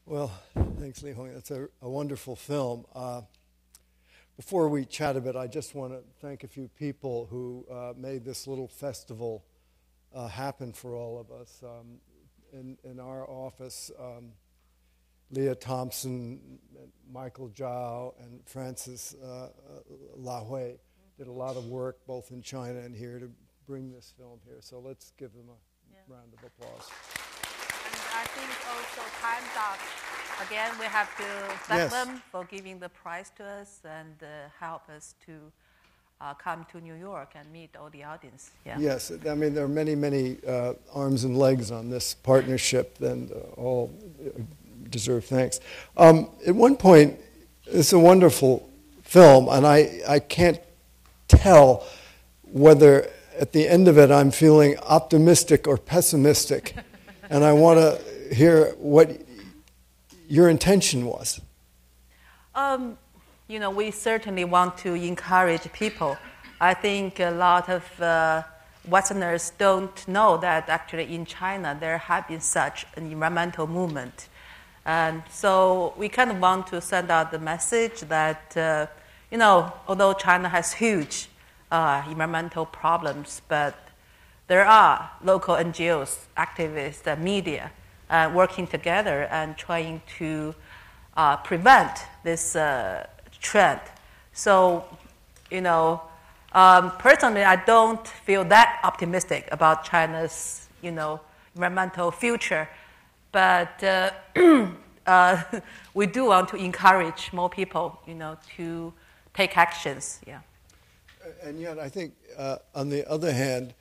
Well, thanks, Lihong. That's a wonderful film. Before we chat a bit, I just want to thank a few people who made this little festival happen for all of us. In our office, Leah Thompson, Michael Zhao, and Francis Lahui did a lot of work both in China and here to bring this film here. So let's give them a round of applause. And I think also Time's Up. Again, we have to thank them for giving the prize to us and help us to come to New York and meet all the audience. Yeah. Yes, I mean, there are many, many arms and legs on this partnership, and all deserve thanks. At one point, it's a wonderful film, and I can't tell whether at the end of it I'm feeling optimistic or pessimistic, and I want to hear what your intention was. You know, we certainly want to encourage people. I think a lot of Westerners don't know that actually in China there has been such an environmental movement. And so we kind of want to send out the message that, you know, although China has huge environmental problems, but there are local NGOs, activists, and media working together and trying to prevent this trend. So, you know, personally, I don't feel that optimistic about China's, you know, environmental future. But we do want to encourage more people, you know, to take actions. Yeah. And yet, I think, on the other hand,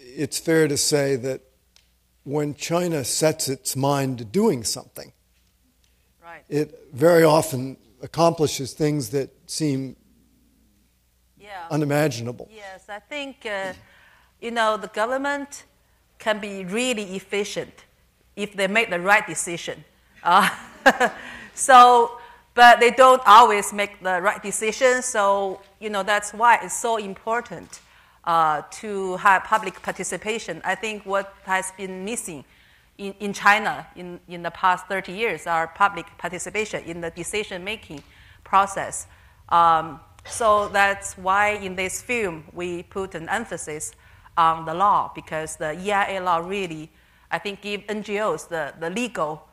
it's fair to say that when China sets its mind to doing something, right, it very often accomplishes things that seem unimaginable. Yes, I think, you know, the government can be really efficient if they make the right decision. But they don't always make the right decision. So, you know, that's why it's so important to have public participation. I think what has been missing in China in the past 30 years are public participation in the decision-making process. So that's why in this film we put an emphasis on the law, because the EIA law really, I think, give NGOs the legal,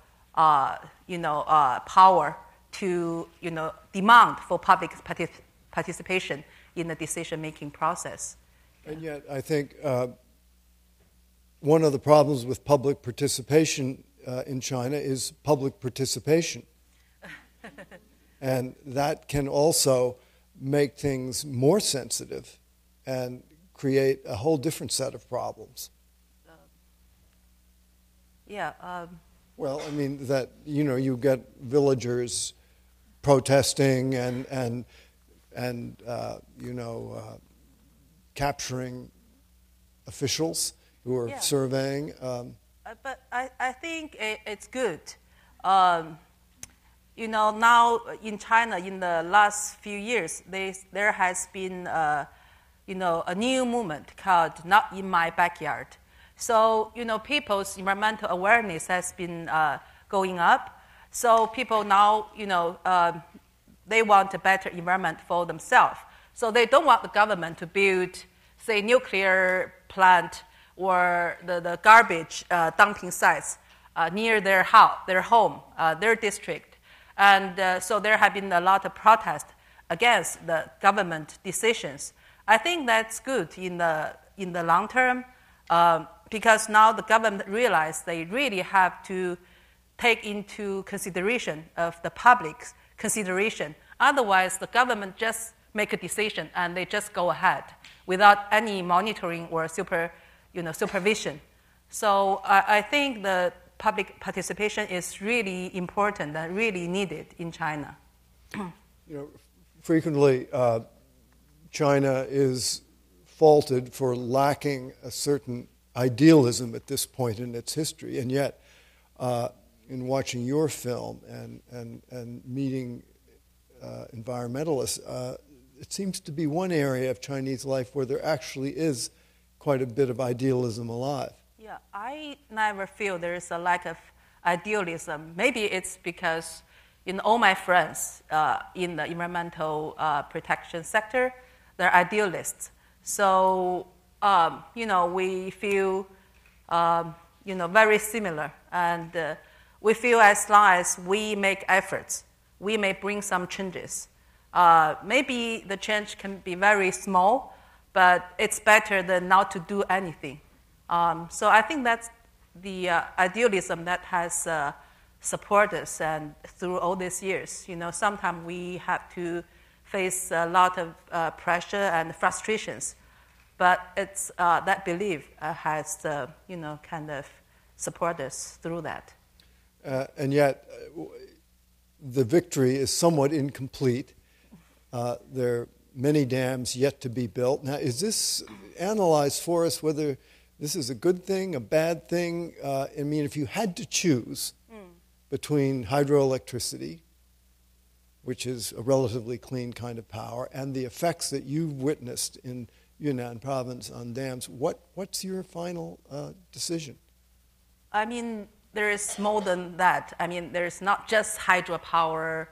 you know, power to, you know, demand for public participation in the decision-making process. And yet, I think one of the problems with public participation in China is public participation. And that can also make things more sensitive and create a whole different set of problems. Well, I mean, that, you know, you get villagers protesting and you know, capturing officials who are surveying. But I think it's good. You know, now in China, in the last few years, there has been, you know, a new movement called Not in My Backyard. So, you know, people's environmental awareness has been going up. So people now, you know, they want a better environment for themselves. So they don't want the government to build, say, nuclear plant or the garbage dumping sites near their house, their home, their district. And so there have been a lot of protests against the government decisions. I think that's good in the long term, because now the government realizes they really have to take into consideration of the public's consideration. Otherwise, the government just make a decision and they just go ahead without any monitoring or supervision. So I think the public participation is really important and really needed in China. You know, frequently China is faulted for lacking a certain idealism at this point in its history, and yet in watching your film and meeting environmentalists, it seems to be one area of Chinese life where there actually is quite a bit of idealism alive. Yeah, I never feel there is a lack of idealism. Maybe it's because all my friends in the environmental protection sector, they're idealists. So, we feel, very similar. And we feel as long as we make efforts, we may bring some changes. Maybe the change can be very small, but it's better than not to do anything. So I think that's the idealism that has supported us and through all these years. Sometimes we have to face a lot of pressure and frustrations, but it's that belief has, kind of supported us through that. And yet, the victory is somewhat incomplete. There are many dams yet to be built. Now, is this analyzed for us whether this is a good thing, a bad thing? I mean, if you had to choose between hydroelectricity, which is a relatively clean kind of power, and the effects that you've witnessed in Yunnan province on dams, what's your final decision? I mean, there is more than that. I mean, there's not just hydropower.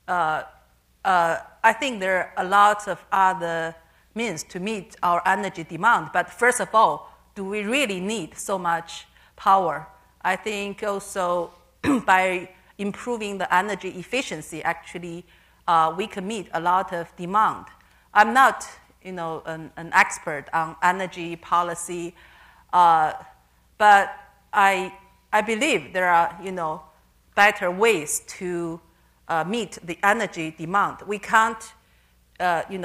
I think there are a lot of other means to meet our energy demand. But first of all, do we really need so much power? I think also by improving the energy efficiency, actually, we can meet a lot of demand. I'm not, an expert on energy policy, but I believe there are, better ways to meet the energy demand. We can't,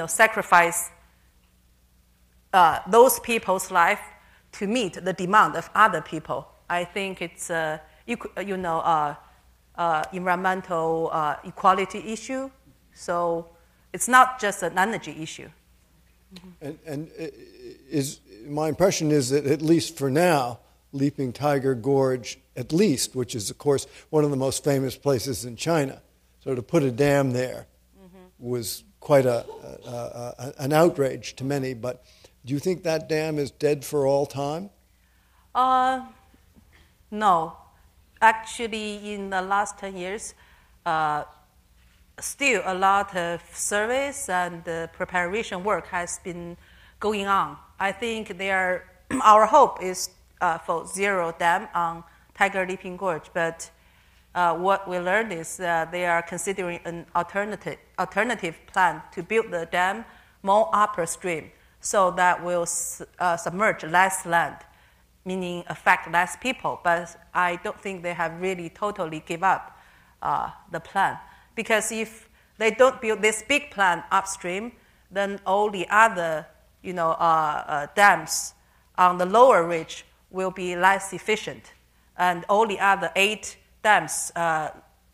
sacrifice those people's life to meet the demand of other people. I think it's environmental equality issue. So it's not just an energy issue. And my impression is that at least for now, Leaping Tiger Gorge, at least, which is, of course, one of the most famous places in China. So to put a dam there was quite an outrage to many. But do you think that dam is dead for all time? No. Actually, in the last 10 years, still a lot of surveys and preparation work has been going on. I think our hope is for zero dam on Tiger Leaping Gorge, but what we learned is they are considering an alternative plan to build the dam more upstream, so that will submerge less land, meaning affect less people. But I don't think they have really totally give up the plan, because if they don't build this big plan upstream, then all the other dams on the lower ridge will be less efficient, and all the other 8 dams,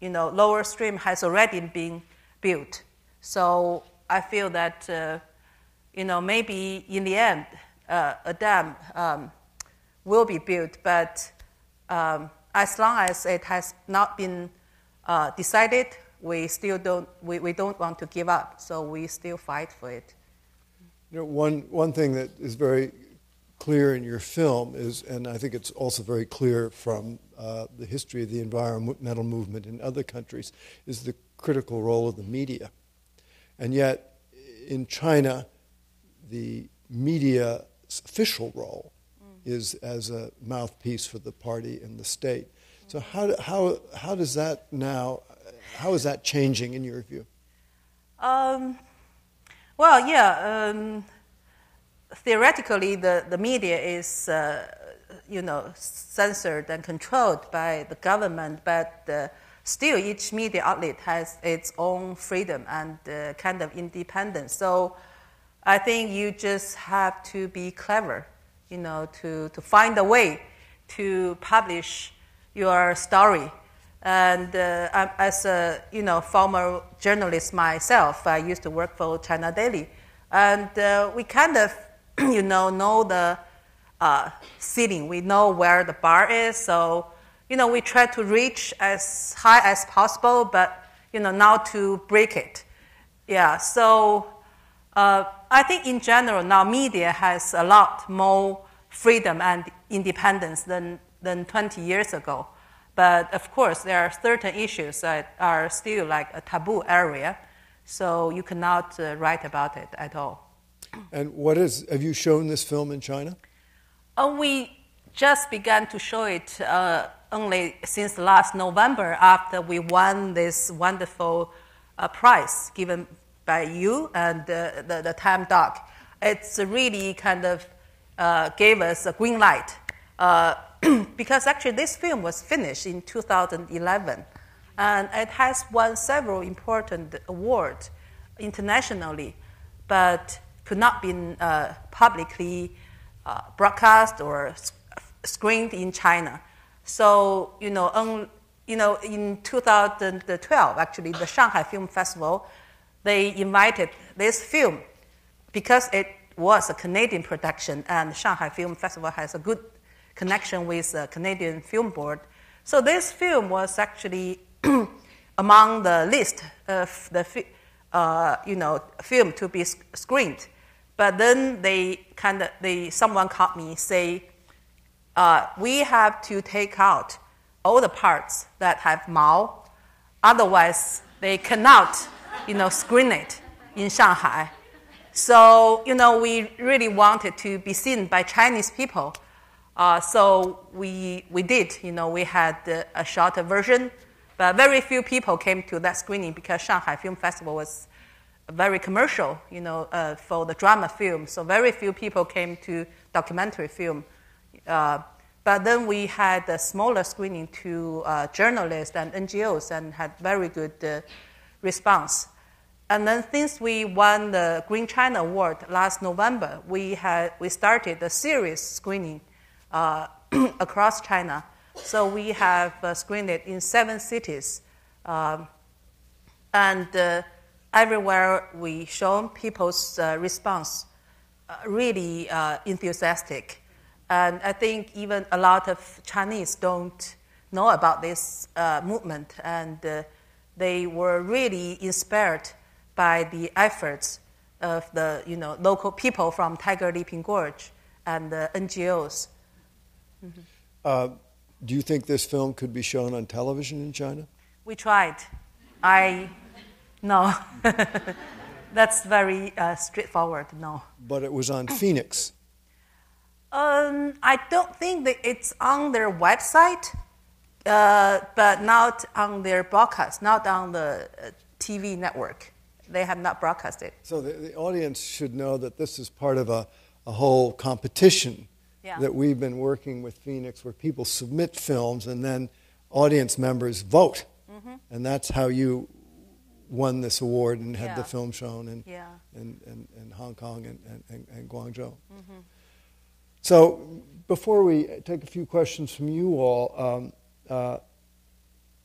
lower stream has already been built. So I feel that, maybe in the end, a dam will be built, but as long as it has not been decided, we still don't want to give up. So we still fight for it. One thing that is very clear in your film is, and I think it's also very clear from the history of the environmental movement in other countries, is the critical role of the media. And yet, in China, the media's official role is as a mouthpiece for the party and the state. So how does that now, how is that changing in your view? Theoretically, the media is, censored and controlled by the government, but still each media outlet has its own freedom and kind of independence. So I think you just have to be clever, to find a way to publish your story. And as a former journalist myself, I used to work for China Daily, and we kind of know the ceiling. We know where the bar is, so we try to reach as high as possible, but not to break it. Yeah. So I think in general now media has a lot more freedom and independence than 20 years ago. But of course, there are certain issues that are still like a taboo area, so you cannot write about it at all. And have you shown this film in China? We just began to show it only since last November after we won this wonderful prize given by you and the Time Doc. It's really kind of gave us a green light because actually this film was finished in 2011 and it has won several important awards internationally, but could not be publicly broadcast or screened in China. So, in 2012, actually, the Shanghai Film Festival, they invited this film because it was a Canadian production, and the Shanghai Film Festival has a good connection with the Canadian Film Board. So this film was actually among the list of the film to be screened. But then someone called me say, we have to take out all the parts that have Mao, otherwise they cannot, screen it in Shanghai. So, we really wanted to be seen by Chinese people. So we did, we had a shorter version, but very few people came to that screening because Shanghai Film Festival was very commercial, for the drama film. So very few people came to documentary film. But then we had a smaller screening to journalists and NGOs and had very good response. And then since we won the Green China Award last November, we started a series screening across China. So we have screened it in 7 cities. Everywhere we shown people's response really enthusiastic. And I think even a lot of Chinese don't know about this movement, and they were really inspired by the efforts of the local people from Tiger Leaping Gorge and the NGOs. Mm-hmm. Do you think this film could be shown on television in China? We tried. No. That's very straightforward, no. But it was on Phoenix. I don't think that it's on their website, but not on their broadcast, not on the TV network. They have not broadcast it. So the audience should know that this is part of a whole competition that we've been working with Phoenix, where people submit films and then audience members vote. Mm-hmm. And that's how you won this award and had the film shown in Hong Kong and Guangzhou. Mm-hmm. So before we take a few questions from you all,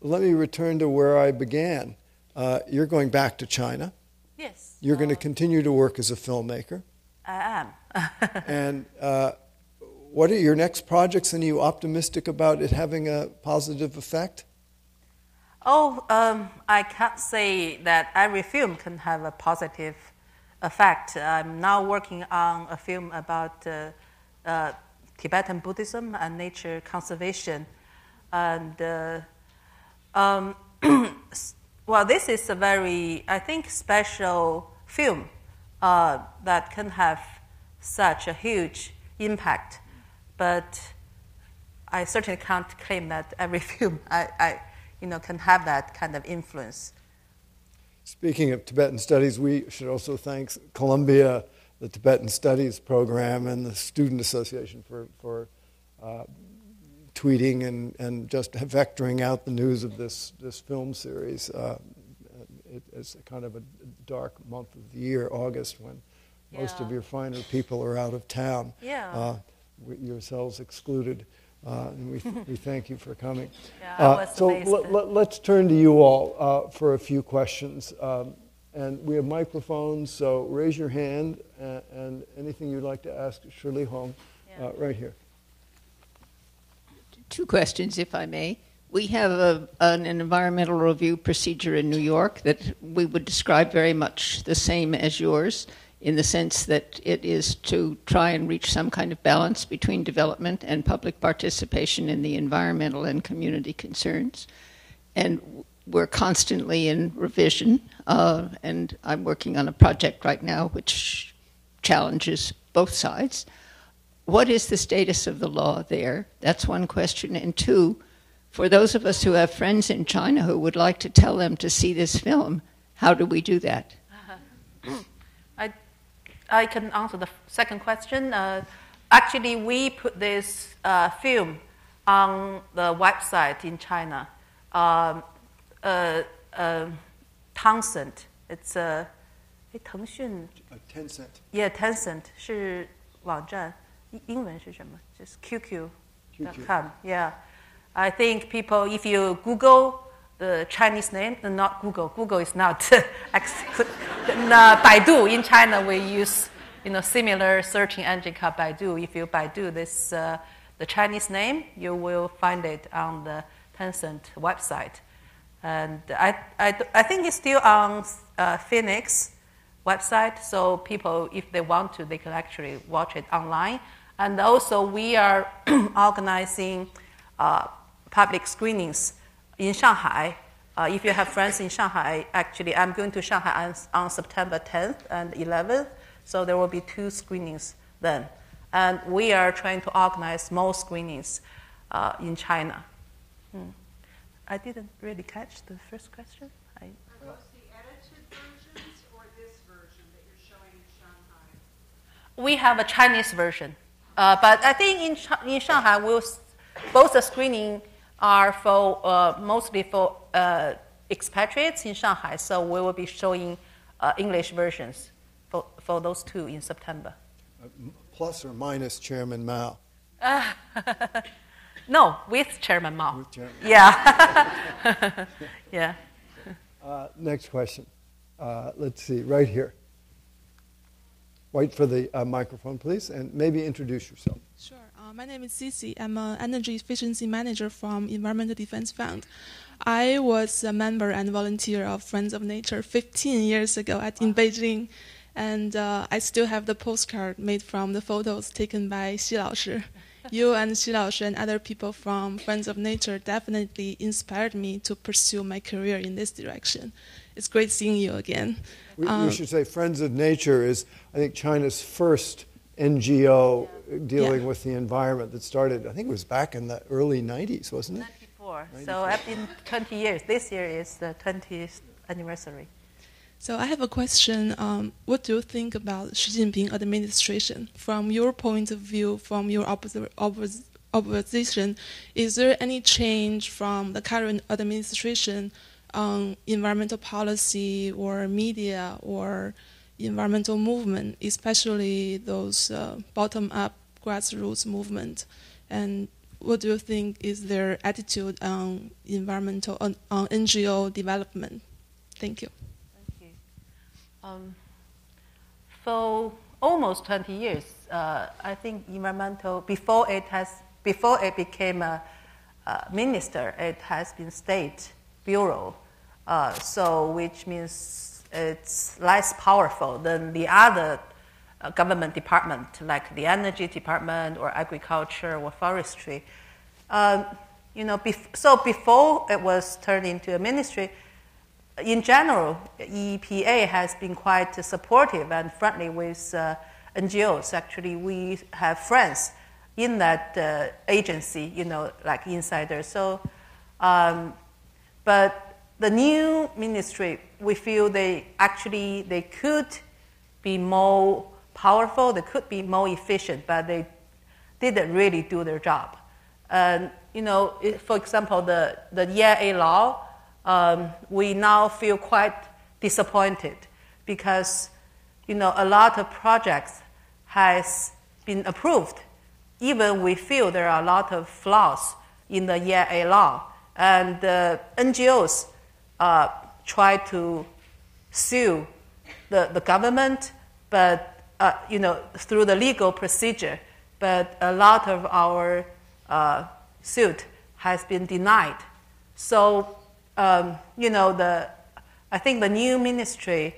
let me return to where I began. You're going back to China. Yes. You're going to continue to work as a filmmaker. I am. And what are your next projects, and are you optimistic about it having a positive effect? I can't say that every film can have a positive effect. I'm now working on a film about Tibetan Buddhism and nature conservation. And, this is a very, I think, special film that can have such a huge impact. But I certainly can't claim that every film can have that kind of influence. Speaking of Tibetan studies, we should also thank Columbia, the Tibetan Studies program, and the Student Association for tweeting and just vectoring out the news of this film series. It's kind of a dark month of the year, August, when most of your finer people are out of town. Yeah. Yourselves excluded. And we thank you for coming. Yeah, I was amazed. Let's turn to you all for a few questions. And we have microphones, so raise your hand and anything you'd like to ask Shi Lihong right here. 2 questions, if I may. We have an environmental review procedure in New York that we would describe very much the same as yours. in the sense that it is to try and reach some kind of balance between development and public participation in the environmental and community concerns. And we're constantly in revision, and I'm working on a project right now which challenges both sides. What is the status of the law there? That's one question. And two, for those of us who have friends in China who would like to tell them to see this film, how do we do that? I can answer the second question. Actually, we put this film on the website in China. Tencent, it's a 腾讯 Tencent. Yeah, Tencent 是网站，英文是什么？就是 QQ.com. Yeah, I think people, if you Google the Chinese name, not Google. Google is not Baidu. In China, we use similar searching engine called Baidu. If you Baidu this the Chinese name, you will find it on the Tencent website. And I think it's still on Phoenix website, so people, if they want to, they can actually watch it online. And also, we are organizing public screenings in Shanghai. If you have friends in Shanghai, actually, I'm going to Shanghai on September 10th and 11th, so there will be 2 screenings then. And we are trying to organize more screenings in China. I didn't really catch the first question. Are those the edited versions or this version that you're showing in Shanghai? We have a Chinese version. But I think in Shanghai, both the screening are for mostly for expatriates in Shanghai, so we will be showing English versions for those 2 in September. Plus or minus Chairman Mao? No, with Chairman Mao. With Chairman. Yeah. Yeah. Next question. Let's see, right here. Wait for the microphone, please, and maybe introduce yourself. Sure. My name is Cici. I'm an energy efficiency manager from Environmental Defense Fund. I was a member and volunteer of Friends of Nature 15 years ago in Beijing, and I still have the postcard made from the photos taken by Shi Laoshi. You and Shi Laoshi and other people from Friends of Nature definitely inspired me to pursue my career in this direction. It's great seeing you again. We should say Friends of Nature is, I think, China's first NGO dealing with the environment that started, I think it was back in the early 90s, wasn't it? 94. So I've been 20 years. This year is the 20th anniversary. So I have a question. What do you think about Xi Jinping administration? From your point of view, from your opposition, is there any change from the current administration on environmental policy or media or environmental movement, especially those bottom-up grassroots movement? And what do you think is their attitude on environmental, on NGO development? Thank you. For almost 20 years, I think environmental, before it became a minister, it has been state bureau, so which means it's less powerful than the other government department, like the energy department or agriculture or forestry. So before it was turned into a ministry, in general, EPA has been quite supportive and friendly with NGOs. Actually, we have friends in that agency, like insiders. So, but the new ministry, we feel they could be more powerful, they could be more efficient, but they didn't really do their job. And, for example, the EIA law, we now feel quite disappointed because, a lot of projects has been approved. Even we feel there are a lot of flaws in the EIA law. And NGOs try to sue the government, but, through the legal procedure. But a lot of our suit has been denied. So, I think the new ministry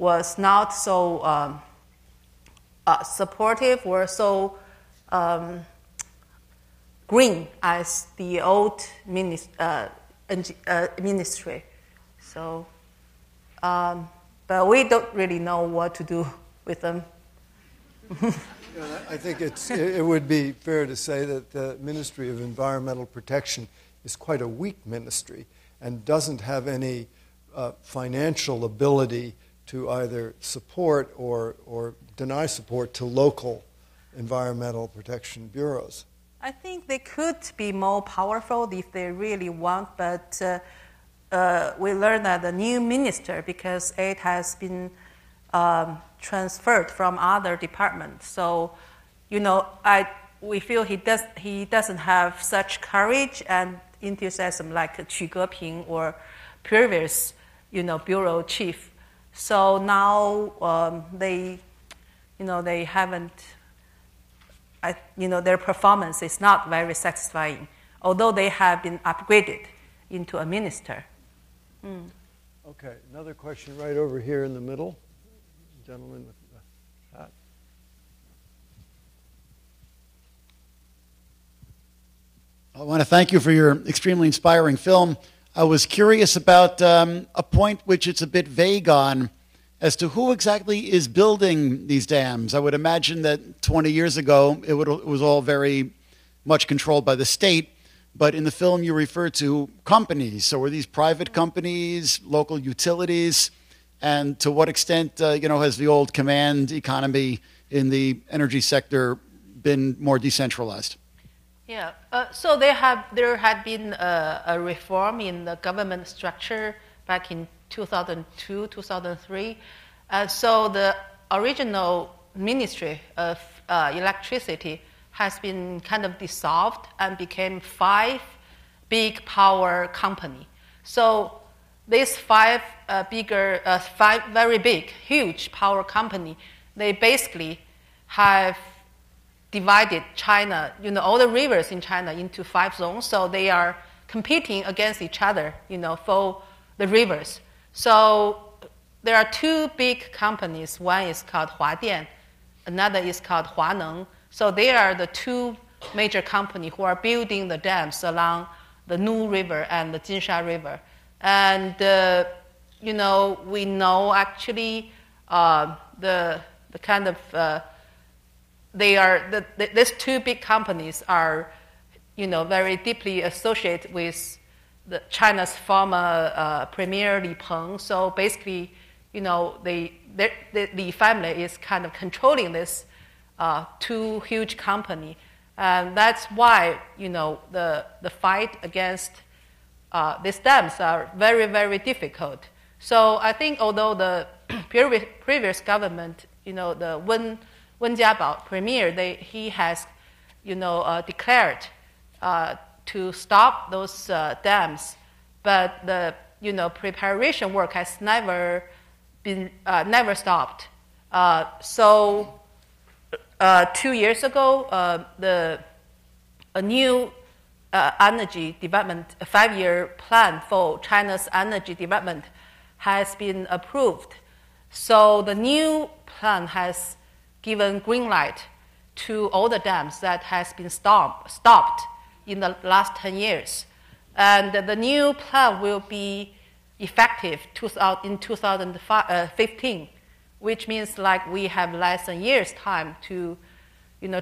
was not so supportive or so green as the old ministry. So, but we don't really know what to do with them. I think it would be fair to say that the Ministry of Environmental Protection is quite a weak ministry and doesn't have any financial ability to either support or deny support to local environmental protection bureaus. I think they could be more powerful if they really want, but we learned that the new minister, because it has been transferred from other departments. So, we feel he doesn't have such courage and enthusiasm like Xu Geping or previous, bureau chief. So now they haven't. Their performance is not very satisfying, although they have been upgraded into a minister. Okay, another question right over here in the middle. Gentleman with the hat. I want to thank you for your extremely inspiring film. I was curious about a point which it's a bit vague on, as to who exactly is building these dams. I would imagine that 20 years ago, it was all very much controlled by the state, but in the film you refer to companies. So are these private companies, local utilities, and to what extent, has the old command economy in the energy sector been more decentralized? Yeah, so there had been a reform in the government structure back in 2002, 2003. So the original Ministry of Electricity has been kind of dissolved and became 5 big power company. So these 5 very big, huge power company, they basically have divided China, all the rivers in China into 5 zones. So they are competing against each other, for the rivers. So there are 2 big companies. One is called Huadian, another is called Huaneng. So they are the 2 major companies who are building the dams along the Nu River and the Jinsha River. And we know actually the kind of these 2 big companies are very deeply associated with China's former premier Li Peng. So basically, the family is kind of controlling this 2 huge company, and that's why the fight against these dams are very, very difficult. So I think although the previous government, the Wen Jiabao premier, he has declared to stop those dams, but the preparation work has never stopped. So 2 years ago, a new energy development, a 5-year plan for China's energy development has been approved. So the new plan has given green light to all the dams that has been stopped in the last 10 years. And the new plan will be effective in 2015, which means like we have less than a year's time to,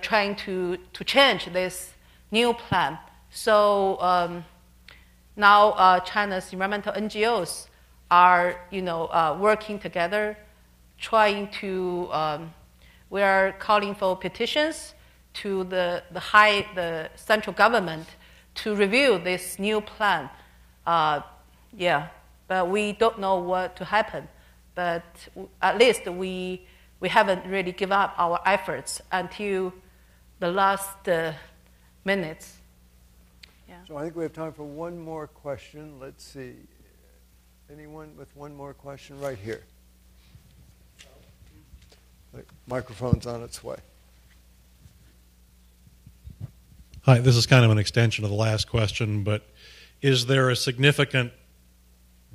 trying to change this new plan. So now China's environmental NGOs are, working together, trying to, we are calling for petitions to the central government to review this new plan. But we don't know what to happen. But at least we haven't really given up our efforts until the last minutes. Yeah. So I think we have time for one more question. Let's see. Anyone with one more question right here? The microphone's on its way. Hi, this is kind of an extension of the last question, but is there a significant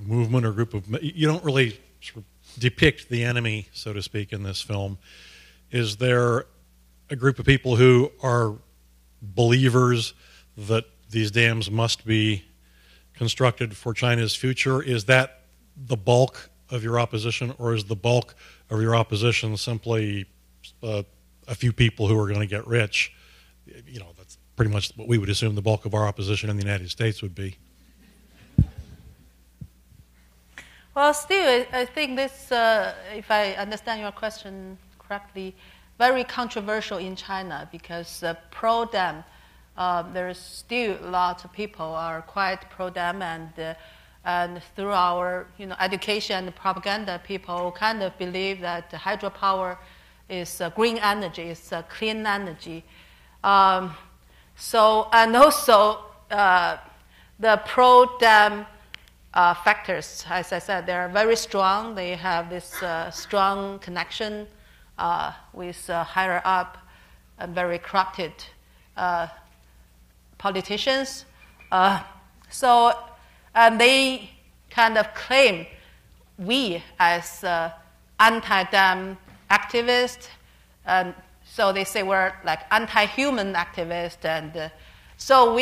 movement or group of, you don't really sort of depict the enemy, so to speak, in this film. Is there a group of people who are believers that these dams must be constructed for China's future? Is that the bulk of your opposition, or is the bulk of your opposition simply a few people who are going to get rich? You know, that's pretty much what we would assume the bulk of our opposition in the United States would be. Well, still, I think this, if I understand your question correctly, very controversial in China, because pro-dam, there's still lots of people are quite pro-dam, and through our education and propaganda, people kind of believe that hydropower is green energy, it's clean energy. So, and also the pro-dam factors, as I said, they are very strong. They have this strong connection with higher up and very corrupted politicians. And they kind of claim we as anti-dam activists, and so they say we're like anti-human activists, and so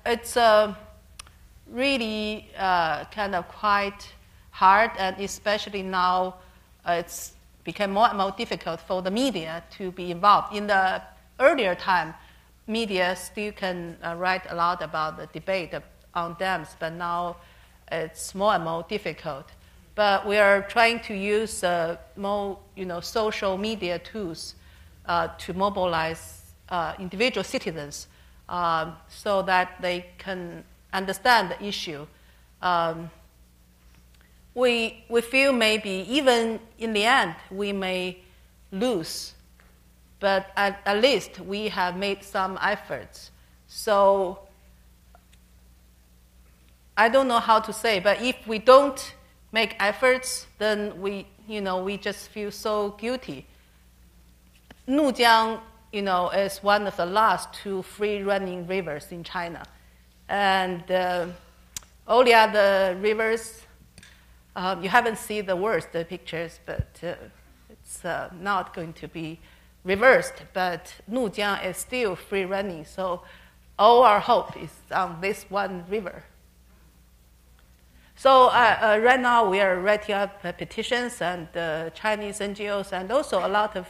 it's really kind of quite hard, and especially now it's become more and more difficult for the media to be involved. In the earlier time, media still can write a lot about the debate on dams, but now it's more and more difficult. But we are trying to use more, social media tools to mobilize individual citizens so that they can understand the issue. We feel maybe even in the end we may lose, but at least we have made some efforts. So I don't know how to say, but if we don't make efforts, then we just feel so guilty. Nujiang, is one of the last 2 free-running rivers in China. And all the other rivers, you haven't seen the worst pictures, but it's not going to be reversed. But Nujiang is still free-running, so all our hope is on this one river. So right now we are writing up petitions, and Chinese NGOs, and also a lot of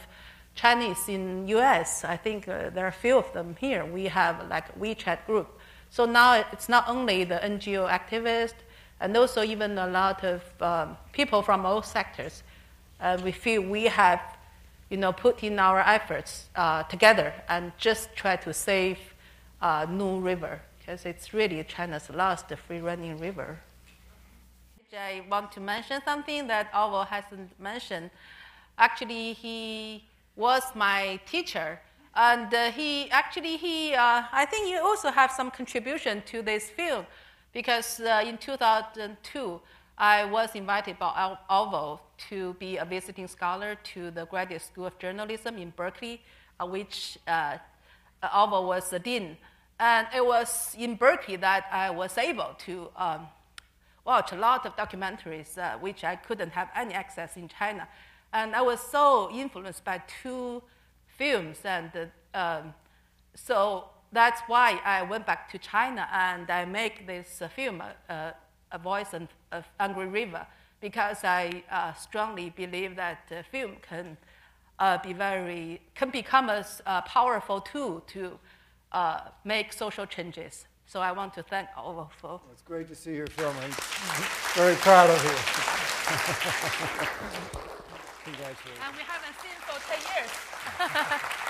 Chinese in U.S. I think there are a few of them here. We have like a WeChat group. So now it's not only the NGO activists, and also even a lot of people from all sectors. We feel we have, put in our efforts together and just try to save Nu River, because it's really China's last free-running river. I want to mention something that Orville hasn't mentioned. Actually, he was my teacher, and I think he also have some contribution to this film, because in 2002, I was invited by Orville to be a visiting scholar to the Graduate School of Journalism in Berkeley, which Orville was the dean. And it was in Berkeley that I was able to watch a lot of documentaries which I couldn't have any access in China. And I was so influenced by 2 films, and so that's why I went back to China and I make this film, A Voice of Angry River, because I strongly believe that film can become a powerful tool to make social changes. So I want to thank Orville for. Well, it's great to see your film. I'm very proud of you. Congratulations. And we haven't seen for 10 years.